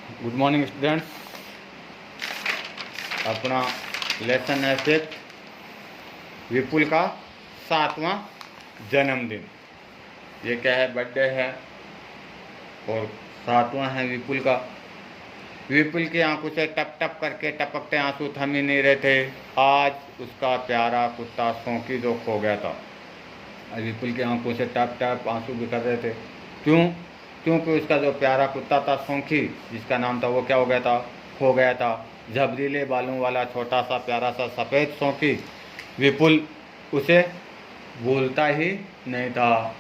Good morning students. अपना lesson है fifth, विपुल का 7वां जन्मदिन। ये क्या है, बर्थडे है और 7वां है विपुल का। विपुल की आंखों से टप टप करके टपकते आंसू थम ही नहीं रहे थे। आज उसका प्यारा कुत्ता सौंकी जो खो गया था। विपुल की आंखों से टप टप आंसू बिखर रहे थे। क्यों? क्योंकि उसका जो प्यारा कुत्ता था सौंकी, जिसका नाम था, वो क्या हो गया था, खो गया था। झबरीले बालों वाला छोटा सा प्यारा सा सफ़ेद सौंकी। विपुल उसे भूलता ही नहीं था।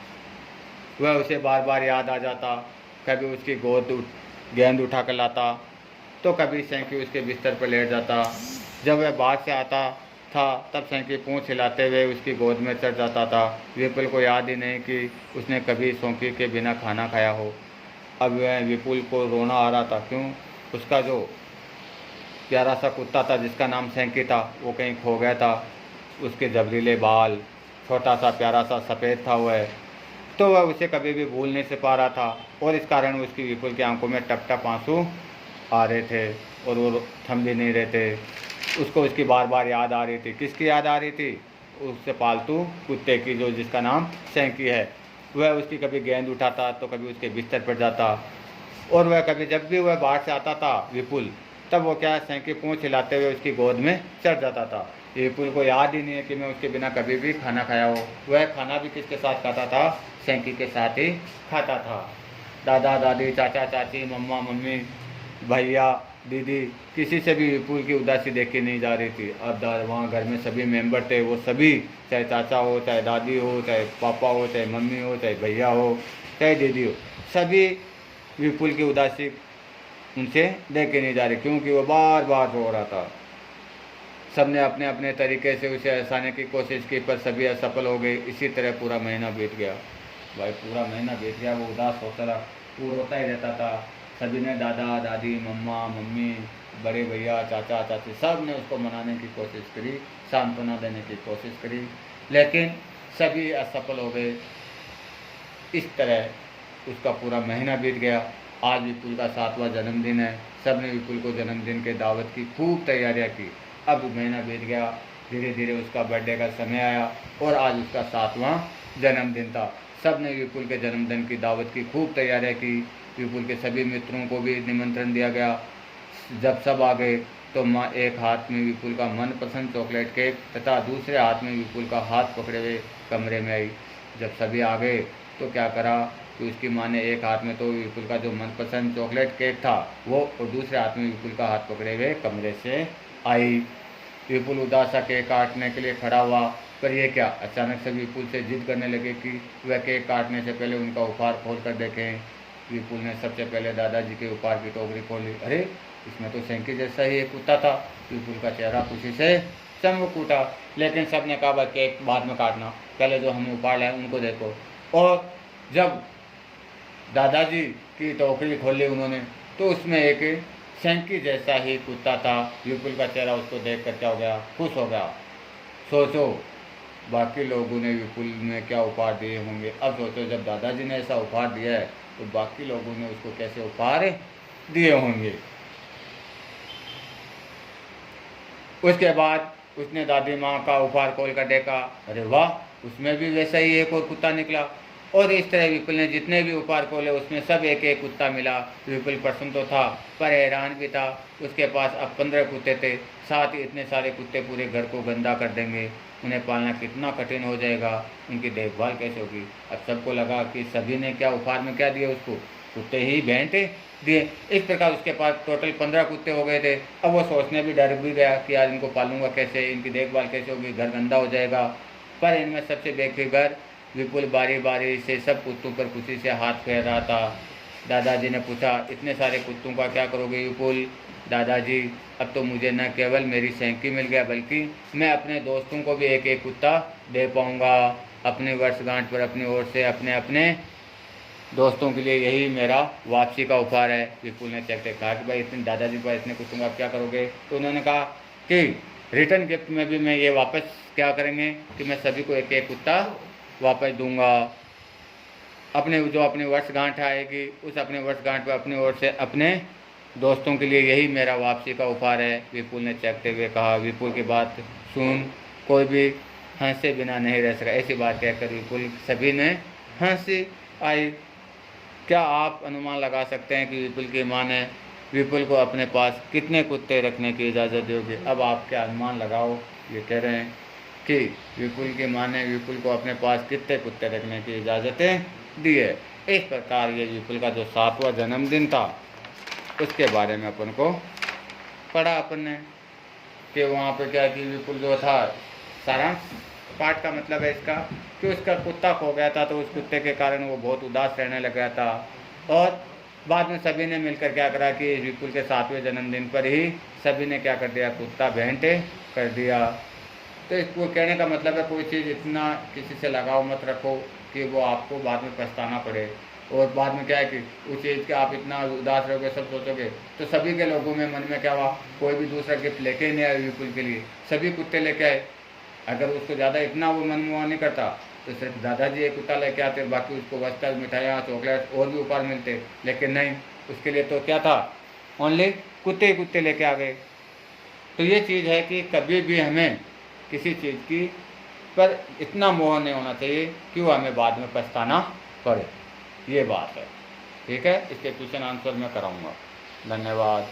वह उसे बार बार याद आ जाता। कभी उसकी गेंद उठा कर लाता तो कभी सैंकी उसके बिस्तर पर लेट जाता। जब वह बाहर से आता था तब सैंकी पूंछ हिलाते हुए उसकी गोद में चढ़ जाता था। विपुल को याद ही नहीं कि उसने कभी सौंकी के बिना खाना खाया हो। अब वह विपुल को रोना आ रहा था। क्यों? उसका जो प्यारा सा कुत्ता था जिसका नाम सैंकी था, वो कहीं खो गया था। उसके जबरीले बाल, छोटा सा प्यारा सा सफ़ेद था वह, तो वह उसे कभी भी भूल नहीं से पा रहा था। और इस कारण उसकी विपुल की आंखों में टप टप आंसू आ रहे थे और वो थम भी नहीं रहे थे। उसको उसकी बार बार याद आ रही थी। किसकी याद आ रही थी? उससे पालतू कुत्ते की, जो जिसका नाम सैंकी है। वह उसकी कभी गेंद उठाता तो कभी उसके बिस्तर पर जाता। और वह कभी जब भी वह बाहर से आता था विपुल, तब वो क्या, सैंकी पूंछ हिलाते हुए उसकी गोद में चढ़ जाता था। विपुल को याद ही नहीं है कि मैं उसके बिना कभी भी खाना खाया हो। वह खाना भी किसके साथ खाता था? सैंकी के साथ ही खाता था। दादा दादी, चाचा चाची, मम्मा मम्मी, भैया दीदी, किसी से भी विपुल की उदासी देखी नहीं जा रही थी। अब वहाँ घर में सभी मेंबर थे, वो सभी, चाहे चाचा हो, चाहे दादी हो, चाहे पापा हो, चाहे मम्मी हो, चाहे भैया हो, चाहे दीदी हो, सभी विपुल की उदासी उनसे देखे नहीं जा रही, क्योंकि वो बार बार रो रहा था। सबने अपने अपने तरीके से उसे हंसाने की कोशिश की, पर सभी असफल हो गए। इसी तरह पूरा महीना बीत गया। भाई पूरा महीना बीत गया, वो उदास होता रहा, वो रोता ही रहता था। सभी ने, दादा दादी, मम्मा मम्मी, बड़े भैया, चाचा चाची, सब ने उसको मनाने की कोशिश करी, सांत्वना देने की कोशिश करी, लेकिन सभी असफल हो गए। इस तरह उसका पूरा महीना बीत गया। आज विपुल का 7वां जन्मदिन है। सब ने विपुल को जन्मदिन के दावत की खूब तैयारियां की। अब महीना बीत गया, धीरे धीरे उसका बर्थडे का समय आया और आज उसका 7वां जन्मदिन था। सब ने विपुल के जन्मदिन की दावत की खूब तैयारियां की। विपुल के सभी मित्रों को भी निमंत्रण दिया गया। जब सब आ गए तो माँ एक हाथ में विपुल का मनपसंद चॉकलेट केक तथा दूसरे हाथ में विपुल का हाथ पकड़े हुए कमरे में आई। जब सभी आ गए तो क्या करा कि उसकी माँ ने एक हाथ में तो विपुल का जो मनपसंद चॉकलेट केक था वो, और दूसरे हाथ में विपुल का हाथ पकड़े हुए कमरे से आई। विपुल उदास सा केक काटने के लिए खड़ा हुआ, पर यह क्या, अचानक से विपुल से जिद करने लगे कि वह केक काटने से पहले उनका उपहार खोल कर देखें। विपुल ने सबसे पहले दादाजी के उपहार की टोकरी खोली। अरे, इसमें तो सैंकी जैसा ही एक कुत्ता था। विपुल का चेहरा खुशी से चमक उठा, लेकिन सब ने कहा भाई केक बाद में काटना, पहले जो हमें उपहार लाए उनको देखो। और जब दादाजी की टोकरी खोली उन्होंने, तो उसमें एक सैंकी जैसा ही कुत्ता था। विपुल का चेहरा उसको देख कर क्या हो गया, खुश हो गया। सोचो बाकी लोगों ने विपुल में क्या उपहार दिए होंगे। अब सोचो जब दादाजी ने ऐसा उपहार दिया है तो बाकी लोगों ने उसको कैसे उपहार दिए होंगे। उसके बाद उसने दादी माँ का उपहार खोल कर देखा। अरे वाह, उसमें भी वैसा ही एक और कुत्ता निकला। और इस तरह विपुल ने जितने भी उपहार खोले उसमें सब एक एक कुत्ता मिला। विपुल प्रसन्न तो था पर हैरान भी था। उसके पास अब 15 कुत्ते थे। साथ ही इतने सारे कुत्ते पूरे घर को गंदा कर देंगे, उन्हें पालना कितना कठिन हो जाएगा, उनकी देखभाल कैसे होगी। अब सबको लगा कि सभी ने क्या उपहार में क्या दिया उसको, कुत्ते ही भेंट दिए। इस प्रकार उसके पास टोटल 15 कुत्ते हो गए थे। अब वो सोचने भी डर भी गया कि यार इनको पालूंगा कैसे, इनकी देखभाल कैसे होगी, घर गंदा हो जाएगा। पर इनमें सबसे बेफिक्र विपुल बारी बारी से सब कुत्तों पर खुशी से हाथ फेर रहा था। दादाजी ने पूछा, इतने सारे कुत्तों का क्या करोगे विपुल? दादाजी, अब तो मुझे न केवल मेरी सैंकी मिल गया बल्कि मैं अपने दोस्तों को भी एक एक कुत्ता दे पाऊंगा। अपनी वर्षगांठ पर अपनी ओर से अपने अपने दोस्तों के लिए यही मेरा वापसी का उपहार है। विपुल ने चलते कहा कि भाई इतने दादाजी पर इतने कुत्तों का आप क्या करोगे? तो उन्होंने कहा कि रिटर्न गिफ्ट में भी मैं ये वापस क्या करेंगे कि मैं सभी को एक एक कुत्ता वापस दूंगा। अपने जो अपनी वर्षगांठ आएगी उस अपने वर्षगांठ पर अपनी ओर से अपने दोस्तों के लिए यही मेरा वापसी का उपहार है, विपुल ने चखते हुए कहा। विपुल की बात सुन कोई भी हंसे बिना नहीं रह सका। ऐसी बात कहकर विपुल सभी ने हंसी आई। क्या आप अनुमान लगा सकते हैं कि विपुल की माँ ने विपुल को अपने पास कितने कुत्ते रखने की इजाज़त दोगे? अब आप क्या अनुमान लगाओ। ये कह रहे हैं कि विपुल की माँ ने विपुल को अपने पास कितने कुत्ते रखने की इजाज़तें दी है। इस प्रकार ये विपुल का जो 7वां जन्मदिन था उसके बारे में अपन को पढ़ा अपन ने कि वहाँ पे क्या कि विपुल जो था, सारांश पाठ का मतलब है इसका कि उसका कुत्ता खो गया था, तो उस कुत्ते के कारण वो बहुत उदास रहने लग गया था। और बाद में सभी ने मिलकर क्या करा कि विपुल के 7वें जन्मदिन पर ही सभी ने क्या कर दिया, कुत्ता भेंट कर दिया। तो इसको कहने का मतलब है कोई चीज़ इतना किसी से लगाव मत रखो कि वो आपको बाद में पछताना पड़े। और बाद में क्या है कि उस चीज़ के आप इतना उदास रहोगे, सब सोचोगे, तो सभी के लोगों में मन में क्या हुआ, कोई भी दूसरा गिफ्ट लेके ही नहीं आया विपुल के लिए, सभी कुत्ते लेके आए। अगर उसको ज़्यादा इतना वो मनमोह नहीं करता तो सिर्फ दादाजी एक कुत्ता लेके आते, बाकी उसको वस्त्र, मिठाइयाँ, चॉकलेट और भी उपहार मिलते, लेकिन नहीं, उसके लिए तो क्या था, ओनली कुत्ते ही कुत्ते लेके आ गए। तो ये चीज़ है कि कभी भी हमें किसी चीज़ की पर इतना मोह नहीं होना चाहिए कि वो हमें बाद में पछताना पड़े। ये बात है, ठीक है। इसके क्वेश्चन आंसर मैं कराऊंगा। धन्यवाद।